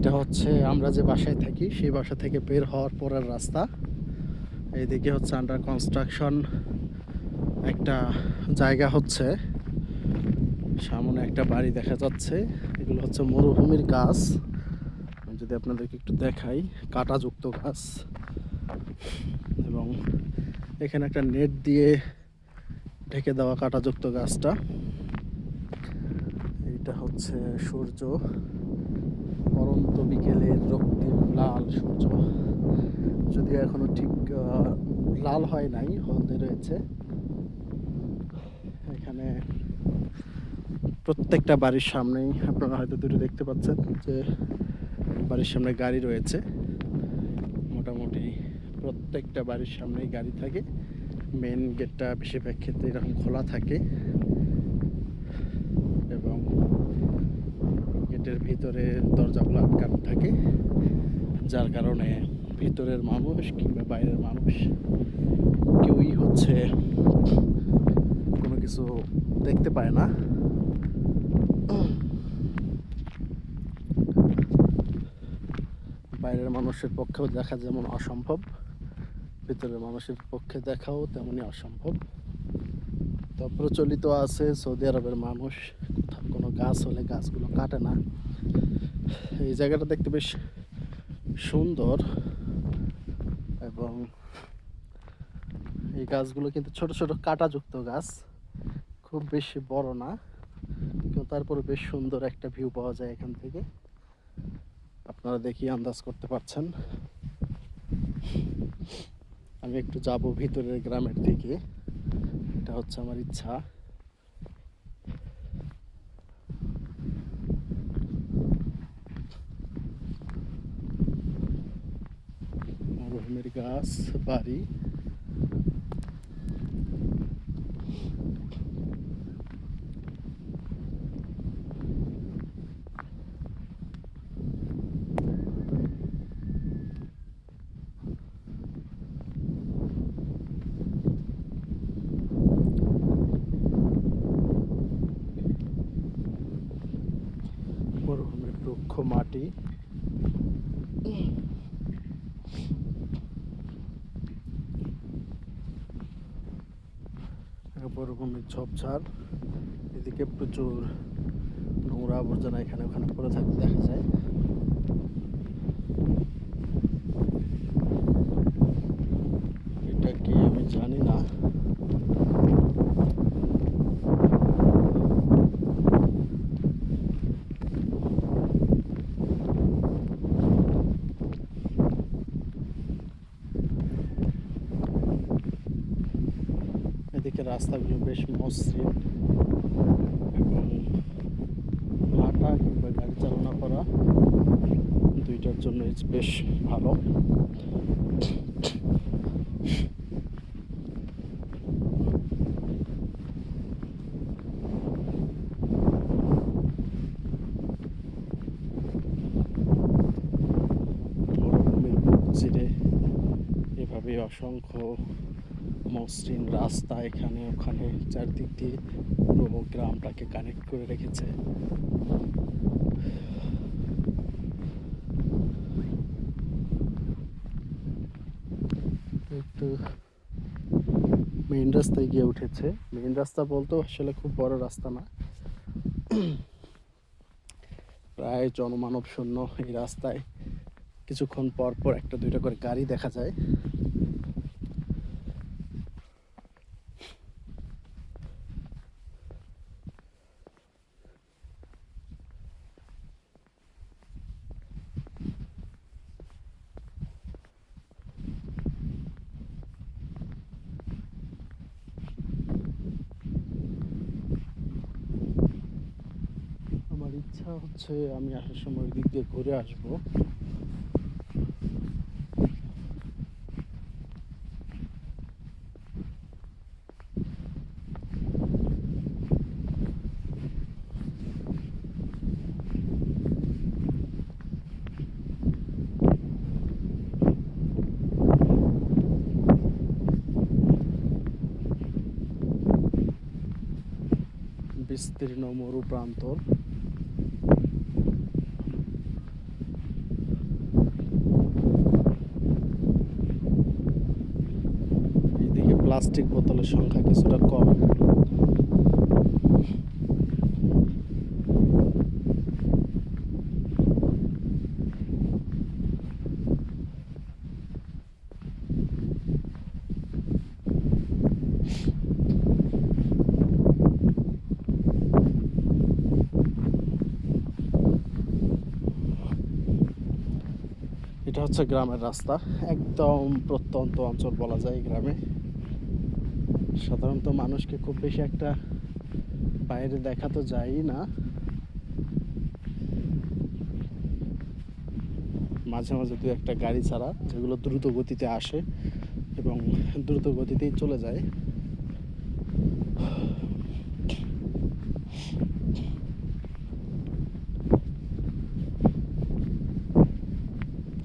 এইটা হচ্ছে আমরা যে বাসায় থাকি সেই বাসা থেকে বের হওয়ার পরের রাস্তা। এইদিকে হচ্ছে আন্ডার কনস্ট্রাকশন একটা জায়গা হচ্ছে, সামনে একটা বাড়ি দেখা যাচ্ছে। এগুলো হচ্ছে মরুভূমির গাছ। আমি যদি আপনাদেরকে একটু দেখাই, কাঁটাযুক্ত গাছ, এবং এখানে একটা নেট দিয়ে ঢেকে দেওয়া কাঁটাযুক্ত গাছটা। এইটা হচ্ছে সূর্য, পরন্ত বিকেলের রক্তিম লাল সূর্য, যদিও এখনো ঠিক লাল হয় নাই, হলদে রয়েছে। এখানে প্রত্যেকটা বাড়ির সামনেই আপনারা হয়তো দূরে দেখতে পাচ্ছেন যে বাড়ির সামনে গাড়ি রয়েছে। মোটামুটি প্রত্যেকটা বাড়ির সামনেই গাড়ি থাকে। মেন গেটটা বেশিরভাগ ক্ষেত্রে এরকম খোলা থাকে, এবং গেটের ভিতরে দরজাগুলো আটকানো থাকে, যার কারণে ভিতরের মানুষ কিংবা বাইরের মানুষ কেউই হচ্ছে কোনো কিছু দেখতে পায় না। বাইরের মানুষের পক্ষেও দেখা যেমন অসম্ভব, ভিতরের মানুষের পক্ষে দেখাও তেমনই অসম্ভব। তো প্রচলিত আছে সৌদি আরবের মানুষ কোথাও কোনো গাছ হলে গাছগুলো কাটে না। এই জায়গাটা দেখতে বেশ সুন্দর, এবং এই গাছগুলো কিন্তু ছোট ছোট কাঁটাযুক্ত গাছ, খুব বেশি বড় না, কিন্তু তারপরে বেশ সুন্দর একটা ভিউ পাওয়া যায় এখান থেকে। আপনারা দেখি আন্দাজ করতে পারছেন। আমি একটু যাব ভিতরের গ্রামের দিকে, এটা হচ্ছে আমার ইচ্ছা। মরুভূমির গাছ, বাড়ি, মরুভূমির রুক্ষ মাটি, মরুভূমির ঝোপঝাড়। এদিকে প্রচুর নোংরা আবর্জনা এখানে ওখানে পড়ে থাকতে দেখা যায়। এটা কি আমি জানি না। এদিকে রাস্তাগুলো বেশ মসৃণ, এবং হাঁটা কিংবা গাড়ি চালনা করা দুইটার জন্য বেশ ভালো। মরুভূমির বুক চিরে এভাবে অসংখ্য মসৃণ রাস্তা এখানে ওখানে চারদিক দিয়ে পুরো গ্রামটাকে কানেক্ট করে রেখেছে। একটু মেইন রাস্তায় গিয়ে উঠেছে। মেইন রাস্তা বলতেও আসলে খুব বড় রাস্তা না, প্রায় জনমানব শূন্য এই রাস্তায়। কিছুক্ষণ পর পর একটা দুইটা করে গাড়ি দেখা যায়। আমার ইচ্ছা হচ্ছে আমি আসার সময় ওই দিক দিয়ে ঘুরে আসবো। বিস্তীর্ণ মরু প্রান্তর, প্লাস্টিক বোতলের সংখ্যা কিছুটা কম। এটা হচ্ছে গ্রামের রাস্তা, একদম প্রত্যন্ত অঞ্চল বলা যায় গ্রামে। সাধারণত মানুষকে খুব বেশি একটা বাইরে দেখা তো যায়ই না, মাঝে মাঝে দু একটা গাড়ি ছাড়া, যেগুলো দ্রুত গতিতে আসে এবং দ্রুত গতিতেই চলে যায়।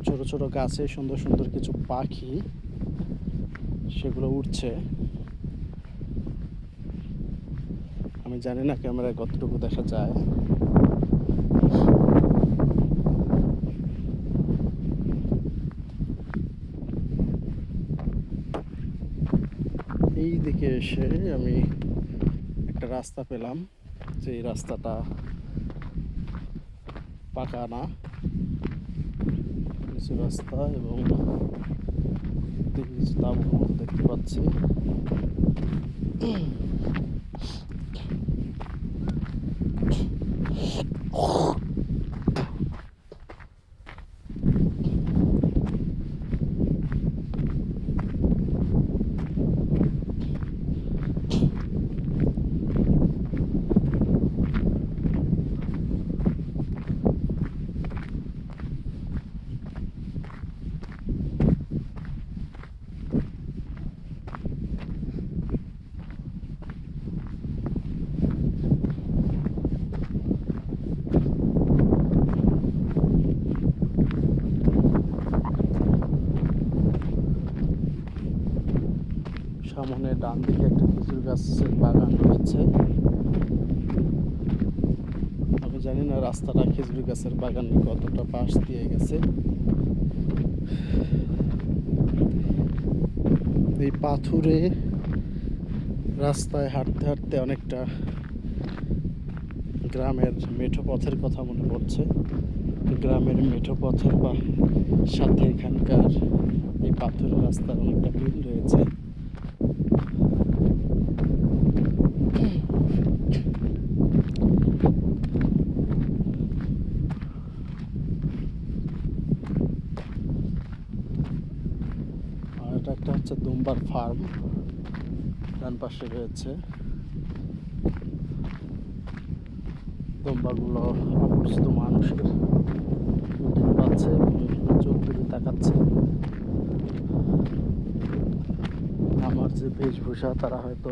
ছোট ছোট গাছে সুন্দর সুন্দর কিছু পাখি, সেগুলো উঠছে। আমি জানি না ক্যামেরায় কতটুকু দেখা যায়। এই দিকে এসে আমি একটা রাস্তা পেলাম, যে এই রাস্তাটা পাকা না, কিছু রাস্তা, এবং কিছু তাঁবুর মতো দেখতে পাচ্ছি। সামনে ডান দিকে একটা খেজুর গাছের বাগান রয়েছে। আমি জানি না রাস্তাটা খেজুর গাছের বাগানে কতটা পাশ দিয়ে গেছে। এই পাথুরে রাস্তায় হাঁটতে হাঁটতে অনেকটা গ্রামের মেঠো পথের কথা মনে পড়ছে। গ্রামের মেঠো পথের সাথে এখানকার এই পাথুরে রাস্তার অনেকটা মিল রয়েছে। আর এটা একটা হচ্ছে দুম্বার ফার্ম, ডান পাশে রয়েছে। দুম্বাগুলো অপরিচিত মানুষের মিটিং পাচ্ছে এবং চোখ তুলে তাকাচ্ছে। আমার যে বেশভূষা, তারা হয়তো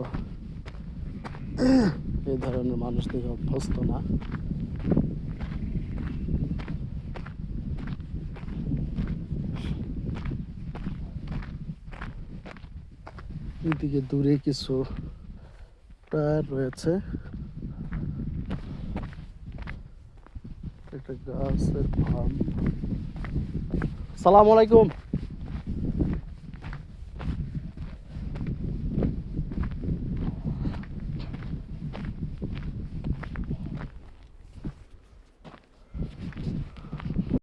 এই ধরনের মানুষ থেকে অভ্যস্ত না। এদিকে দূরে কিছু টায়ার রয়েছে, একটা গাছের ফার্ম। সালাম আলাইকুম।